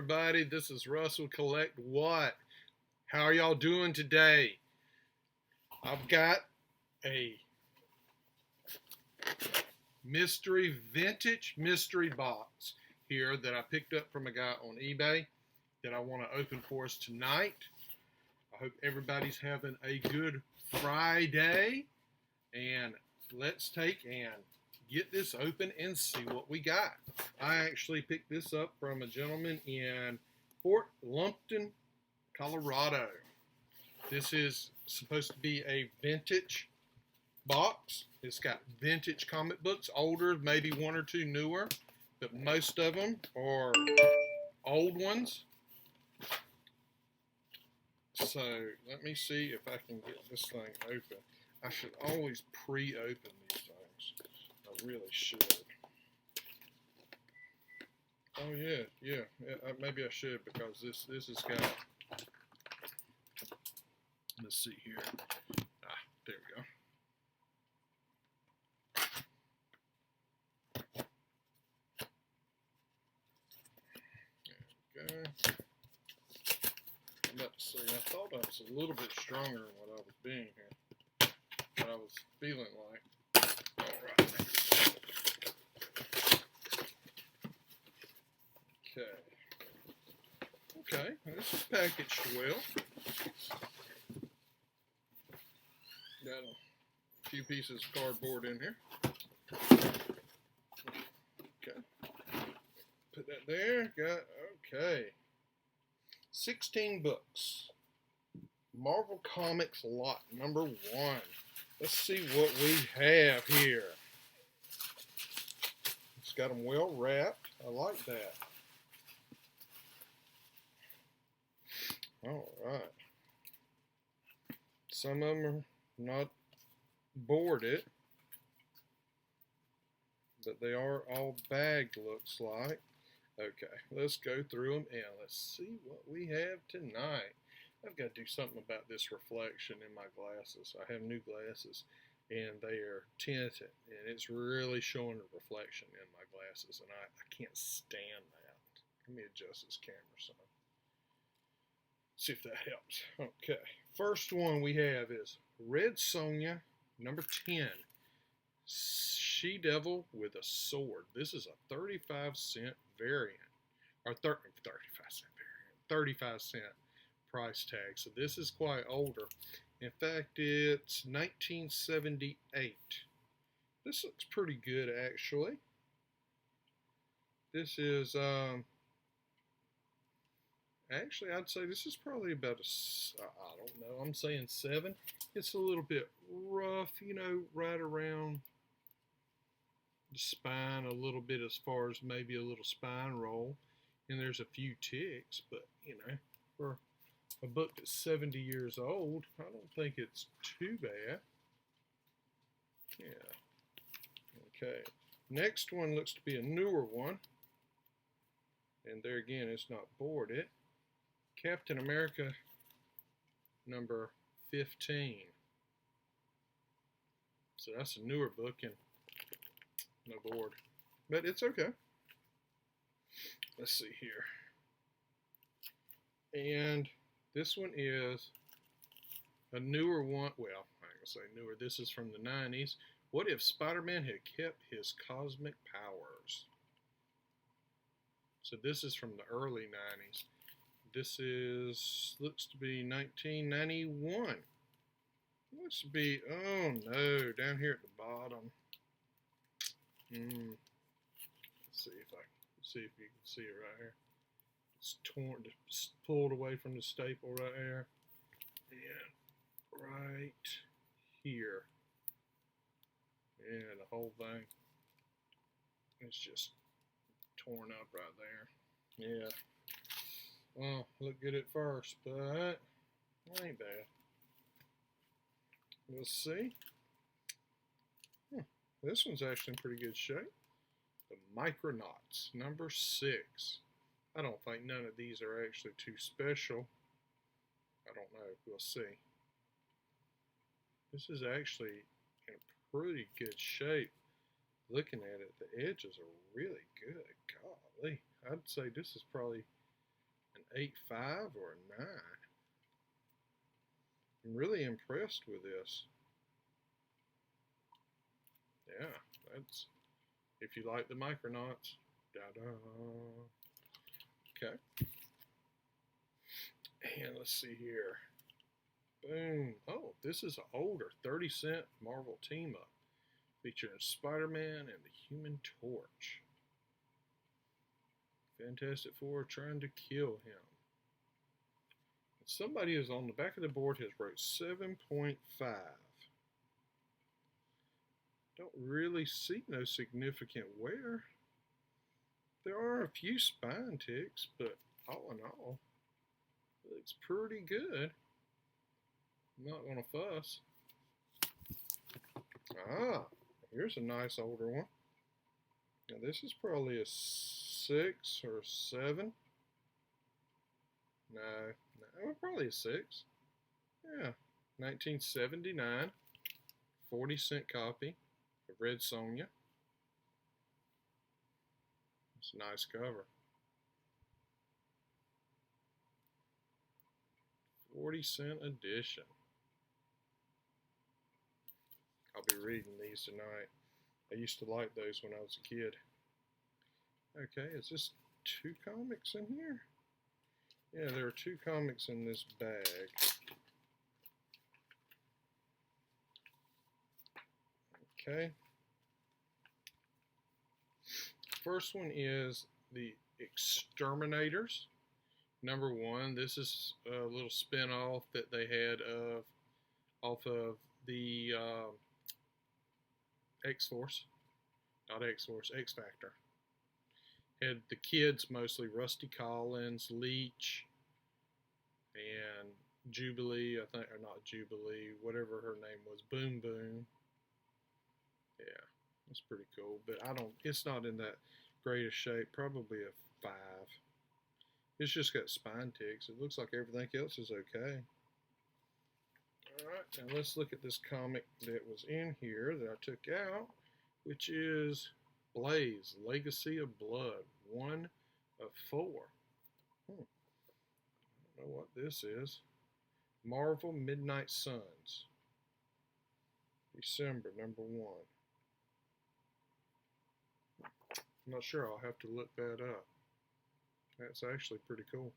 everybody. This is Russell Collect What. How are y'all doing today? I've got a vintage mystery box here that I picked up from a guy on eBay that I want to open for us tonight. I hope everybody's having a good Friday, and let's take and get this open and see what we got. I actually picked this up from a gentleman in Fort Lumpkin, Colorado. This is supposed to be a vintage box. It's got vintage comic books, older, maybe one or two newer, but most of them are old ones. So let me see if I can get this thing open. I should always pre-open these things. I really should. Oh yeah. Maybe I should, because this has got. Let's see here. There we go. There we go. I'm about to say, I thought I was a little bit stronger than what I was being here. What I was feeling like. Alright. Okay, this is packaged well. Got a few pieces of cardboard in here. Okay. Put that there. Okay. 16 books. Marvel Comics lot number 1. Let's see what we have here. It's got them well wrapped. I like that. All right. Some of them are not boarded, but they are all bagged, looks like. Okay, let's go through them and let's see what we have tonight. I've got to do something about this reflection in my glasses. I have new glasses and they are tinted, and it's really showing a reflection in my glasses, and I can't stand that. Let me adjust this camera some. See if that helps. Okay, first one we have is Red Sonja, number 10. She-Devil with a sword. This is a 35-cent variant, or 35-cent variant, 35-cent price tag. So this is quite older. In fact, it's 1978. This looks pretty good, actually. This is actually, I'd say this is probably about I don't know, I'm saying 7. It's a little bit rough, you know, right around the spine a little bit, as far as maybe a little spine roll. And there's a few ticks, but, you know, for a book that's 70 years old, I don't think it's too bad. Yeah. Okay. Next one looks to be a newer one. And there again, it's not boarded. Captain America number 15. So that's a newer book and no board, but it's okay. Let's see here. And this one is a newer one. Well, I ain't gonna say newer. This is from the 90s. What if Spider-Man had kept his cosmic powers? So this is from the early 90s. This looks to be 1991. Looks to be, oh no, down here at the bottom. Let's see if you can see it right here. It's torn, it's pulled away from the staple right there, and right here. Yeah, the whole thing. It's just torn up right there. Yeah. Well, look good at first, but it ain't bad. We'll see. This one's actually in pretty good shape. The Micronauts, number 6. I don't think none of these are actually too special. I don't know. We'll see. This is actually in pretty good shape. Looking at it, the edges are really good. Golly. I'd say this is probably 8.5 or a 9. I'm really impressed with this. Yeah, that's, if you like the Micronauts. Da-da. Okay. And let's see here. Boom. Oh, this is an older 30-cent Marvel team-up featuring Spider-Man and the Human Torch. Fantastic Four trying to kill him. Somebody is on the back of the board has wrote 7.5. Don't really see no significant wear. There are a few spine ticks, but all in all, it looks pretty good. I'm not going to fuss. Ah, here's a nice older one. Now this is probably a 6 or 7. No, probably a 6. Yeah, 1979, 40-cent copy of Red Sonja. It's a nice cover. 40-cent edition. I'll be reading these tonight. I used to like those when I was a kid. Okay, is this 2 comics in here? Yeah, there are 2 comics in this bag. Okay. First one is the Exterminators. Number 1. This is a little spin-off that they had off of the X-Force. Not X-Force, X-Factor. Had the kids mostly, Rusty Collins, Leech, and Jubilee, I think, or not Jubilee, whatever her name was, Boom Boom. Yeah, that's pretty cool, but it's not in that great of shape, probably a 5. It's just got spine ticks. It looks like everything else is okay. Alright, now let's look at this comic that was in here that I took out, which is Blaze, Legacy of Blood, 1 of 4. I don't know what this is. Marvel Midnight Suns, December, number 1. I'm not sure, I'll have to look that up. That's actually pretty cool.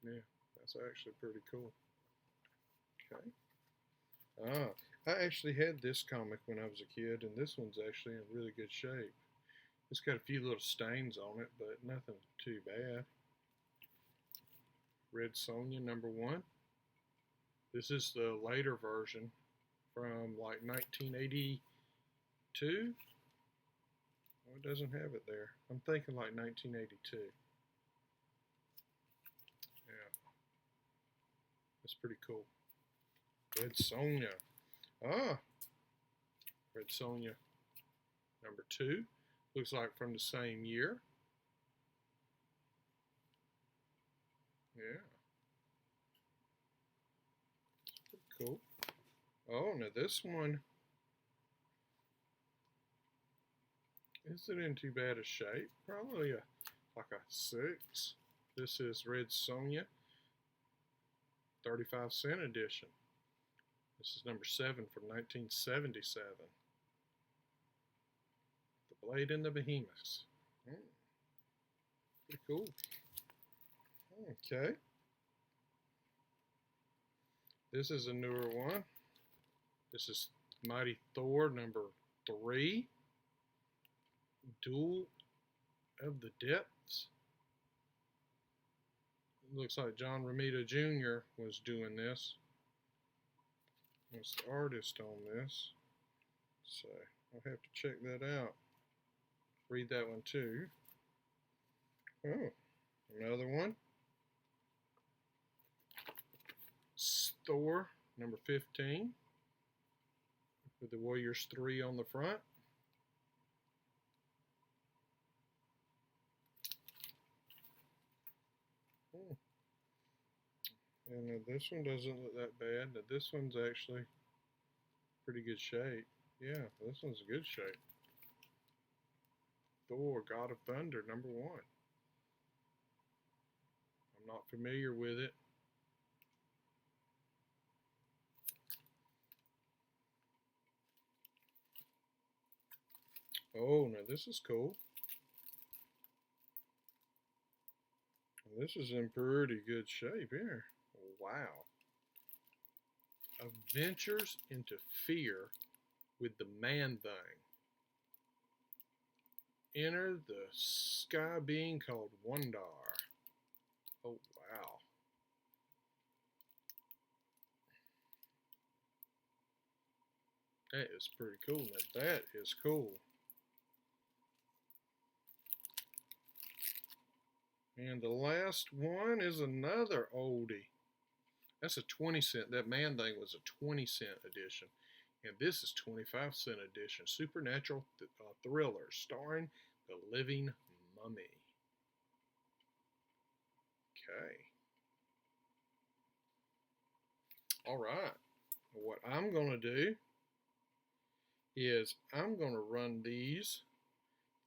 Yeah, that's actually pretty cool. Okay. I actually had this comic when I was a kid, and this one's actually in really good shape. It's got a few little stains on it, but nothing too bad. Red Sonja, number 1. This is the later version from like 1982. Oh, it doesn't have it there. I'm thinking like 1982. Yeah. That's pretty cool. Red Sonja. Ah. Red Sonja, number 2. Looks like from the same year. Yeah. Pretty cool. Oh, now this one isn't in too bad a shape. Probably like a 6. This is Red Sonja, 35-cent edition. This is number 7 from 1977. The Blade and the Behemoths. Pretty cool. Okay. This is a newer one. This is Mighty Thor number 3. Duel of the Depths. It looks like John Romita Jr. was doing this. What's the artist on this? So I'll have to check that out. Read that one too. Oh, another one. Thor number 15 with the Warriors 3 on the front. And this one doesn't look that bad. This one's actually pretty good shape. Yeah, this one's a good shape. Thor, God of Thunder, #1. I'm not familiar with it. Oh, now this is cool. This is in pretty good shape here. Wow. Adventures into Fear with the Man-Thing. Enter the sky being called Wondar. Oh, wow. That is pretty cool. Now, that is cool. And the last one is another oldie. That's a 20-cent. That Man-Thing was a 20-cent edition. And this is 25-cent edition. Supernatural thriller starring the living mummy. Okay. All right. What I'm going to do is I'm going to run these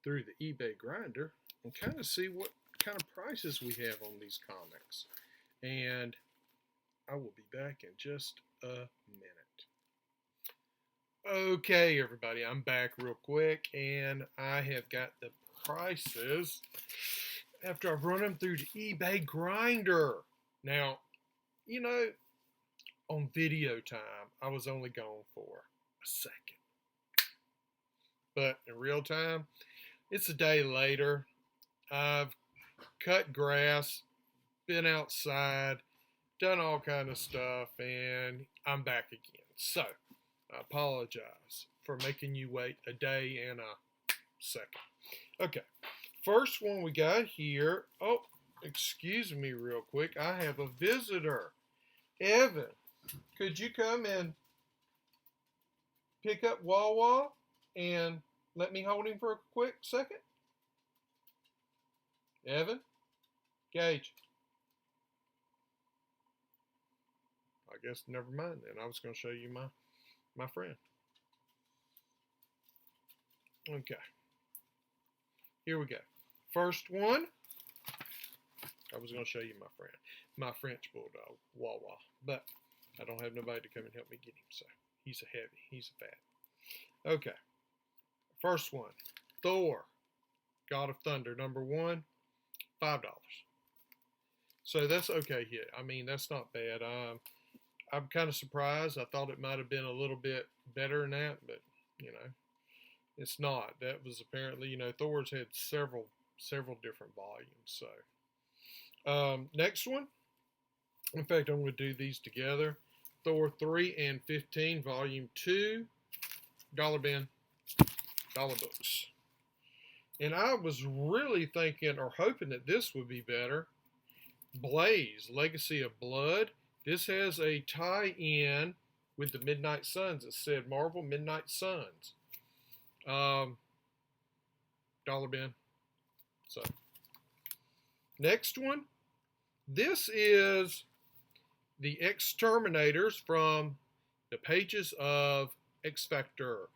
through the eBay grinder and kind of see what kind of prices we have on these comics. And I will be back in just a minute. Okay, everybody, I'm back real quick, and I have got the prices after I've run them through the eBay grinder. Now, you know, on video time, I was only gone for a second. But in real time, it's a day later. I've cut grass, been outside, done all kind of stuff, and I'm back again. So, I apologize for making you wait a day and a second. Okay, first one we got here. Oh, excuse me real quick. I have a visitor. Evan, could you come and pick up Wawa and let me hold him for a quick second? Evan? Gage? I guess never mind then. I was going to show you my friend. Okay. Here we go. First one. I was going to show you my friend. My French Bulldog, Wawa. But I don't have nobody to come and help me get him. So he's a heavy. He's a fat. Okay. First one. Thor, God of Thunder, #1. $5. So that's okay here. I mean, that's not bad. I'm kind of surprised. I thought it might have been a little bit better than that, but, you know, it's not. That was apparently, you know, Thor's had several different volumes. So, next one. In fact, I'm going to do these together. Thor 3 and 15, Volume 2, Dollar Bin, Dollar Books. And I was really thinking or hoping that this would be better. Blaze, Legacy of Blood. This has a tie-in with the Midnight Suns. It said Marvel Midnight Suns. Dollar Bin. So, next one. This is the Exterminators from the pages of X Factor.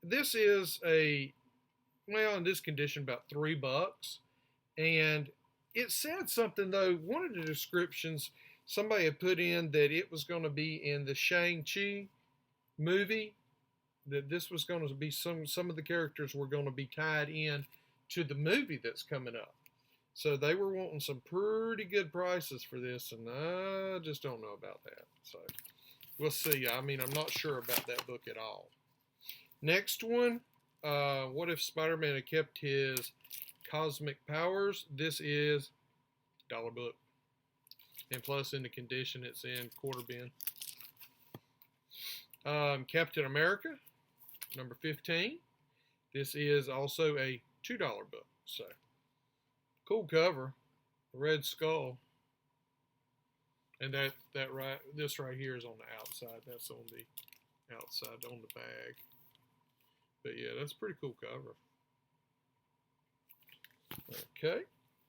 This is in this condition, about $3. And it said something, though. One of the descriptions, somebody had put in that it was going to be in the Shang-Chi movie, that this was going to be some of the characters were going to be tied in to the movie that's coming up. So they were wanting some pretty good prices for this, and I just don't know about that. So we'll see. I mean, I'm not sure about that book at all. Next one, What If Spider-Man Had Kept His Cosmic Powers? This is dollar book. And plus, in the condition it's in, quarter bin. Captain America, #15. This is also a $2 book. So, cool cover. Red Skull. And this right here is on the outside. That's on the outside, on the bag. But yeah, that's a pretty cool cover. Okay.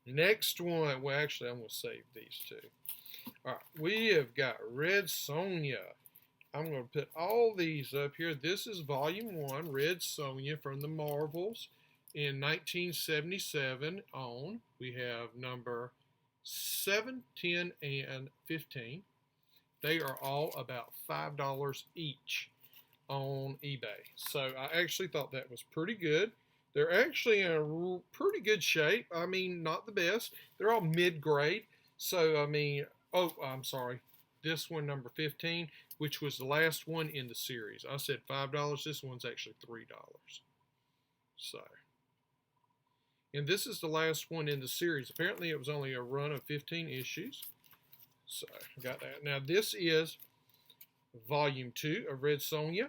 Next one. Well, actually, I'm going to save these two. All right. We have got Red Sonja. I'm going to put all these up here. This is Volume 1, Red Sonja from the Marvels. in 1977 on, we have number 7, 10, and 15. They are all about $5 each on eBay. So I actually thought that was pretty good. They're actually in a pretty good shape. I mean, not the best. They're all mid-grade. So, I mean, oh, I'm sorry. This one, number 15, which was the last one in the series. I said $5. This one's actually $3. So, and this is the last one in the series. Apparently, it was only a run of 15 issues. So, I got that. Now, this is Volume 2 of Red Sonja.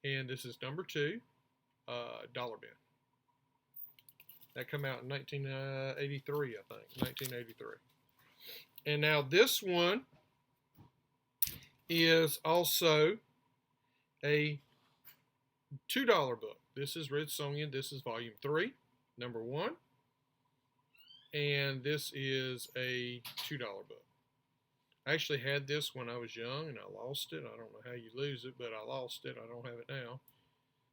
And this is number 2. Dollar Bin. That came out in 1983, I think. 1983. And now this one is also a $2 book. This is Red Sonja. This is Volume 3, number 1. And this is a $2 book. I actually had this when I was young and I lost it. I don't know how you lose it, but I lost it. I don't have it now.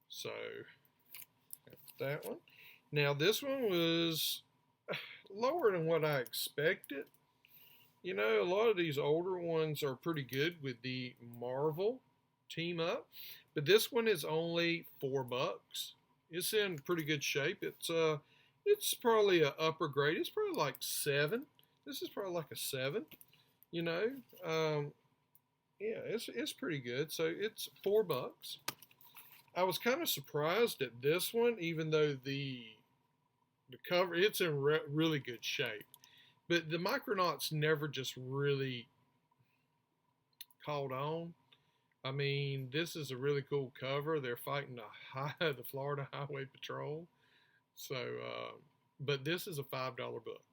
So, that one. Now, this one was lower than what I expected. You know, a lot of these older ones are pretty good with the Marvel team up, but this one is only $4. It's in pretty good shape. It's probably an upper grade. It's probably like 7. This is probably like a 7. You know, yeah, it's pretty good. So it's $4. I was kind of surprised at this one, even though the cover, it's in really good shape. But the Micronauts never just really caught on. I mean, this is a really cool cover. They're fighting the Florida Highway Patrol. So, but this is a $5 book.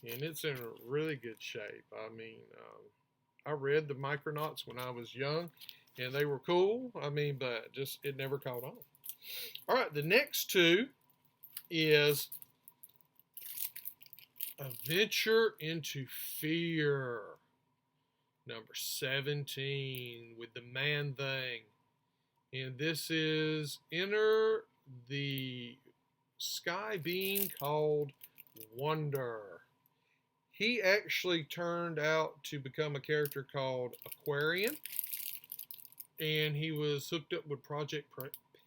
And it's in really good shape. I mean, I read the Micronauts when I was young. And they were cool. I mean, but just it never caught on. All right, the next two is Adventure into Fear, number 17, with the Man-Thing. And this is Enter the Sky Being called Wonder. He actually turned out to become a character called Aquarian. And he was hooked up with Project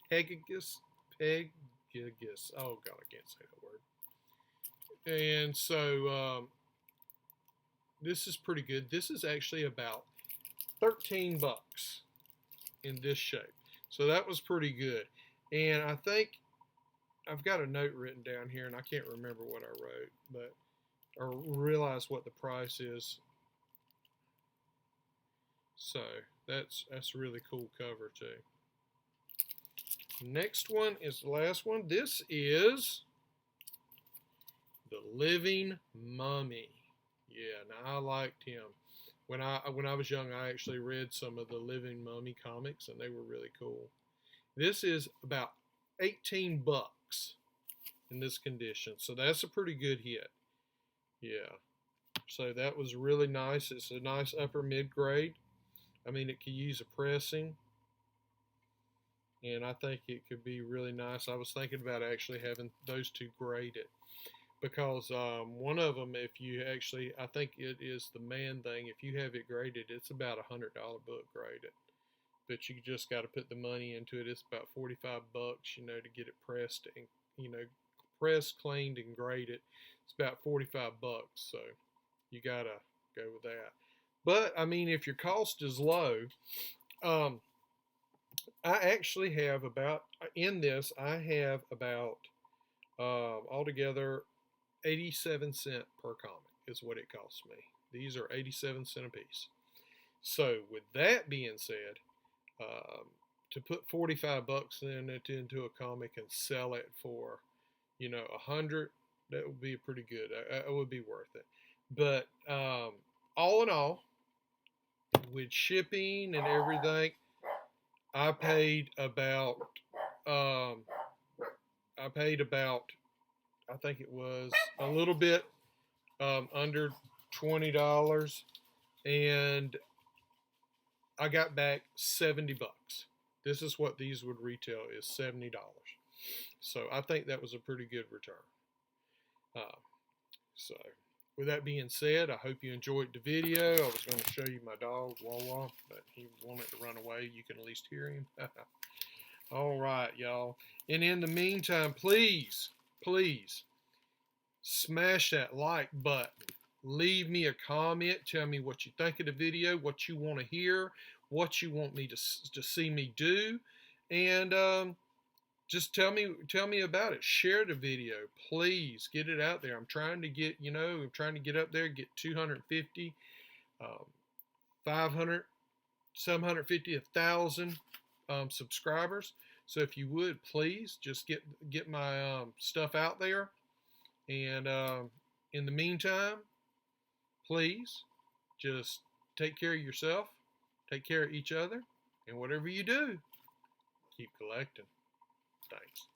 Pegasus. Oh, God, I can't say that word. And so this is pretty good. This is actually about $13 in this shape. So that was pretty good. And I think I've got a note written down here, and I can't remember what I wrote, but or realize what the price is. So that's a really cool cover too. Next one is the last one. This is The Living Mummy. Yeah, now I liked him. When I was young, I actually read some of the Living Mummy comics, and they were really cool. This is about $18 in this condition, so that's a pretty good hit. Yeah, so that was really nice. It's a nice upper mid-grade. I mean, it could use a pressing, and I think it could be really nice. I was thinking about actually having those two graded, because one of them, if you actually, I think it is the Man-Thing, if you have it graded, it's about a $100 book graded. But you just got to put the money into it. It's about $45, you know, to get it pressed and, you know, pressed, cleaned, and graded. It's about $45, so you got to go with that. But, I mean, if your cost is low, I actually have about, in this, I have about, altogether, 87 cents per comic is what it costs me. These are 87 cents a piece. So, with that being said, to put $45 into a comic and sell it for, you know, $100, that would be pretty good. It would be worth it. But, all in all, with shipping and everything, I paid about, I think it was a little bit under $20, and I got back $70. This is what these would retail, is $70. So I think that was a pretty good return. So with that being said, I hope you enjoyed the video. I was going to show you my dog, Wawa, but he wanted to run away. You can at least hear him. All right, y'all. And in the meantime, please, please smash that like button. Leave me a comment. Tell me what you think of the video, what you want to hear, what you want me to see me do. And just tell me about it. Share the video, please. Get it out there. I'm trying to get, I'm trying to get up there, get 250, 500, 750, 1,000 subscribers. So if you would, please just get my stuff out there. And in the meantime, please just take care of yourself, take care of each other, and whatever you do, keep collecting. Thanks.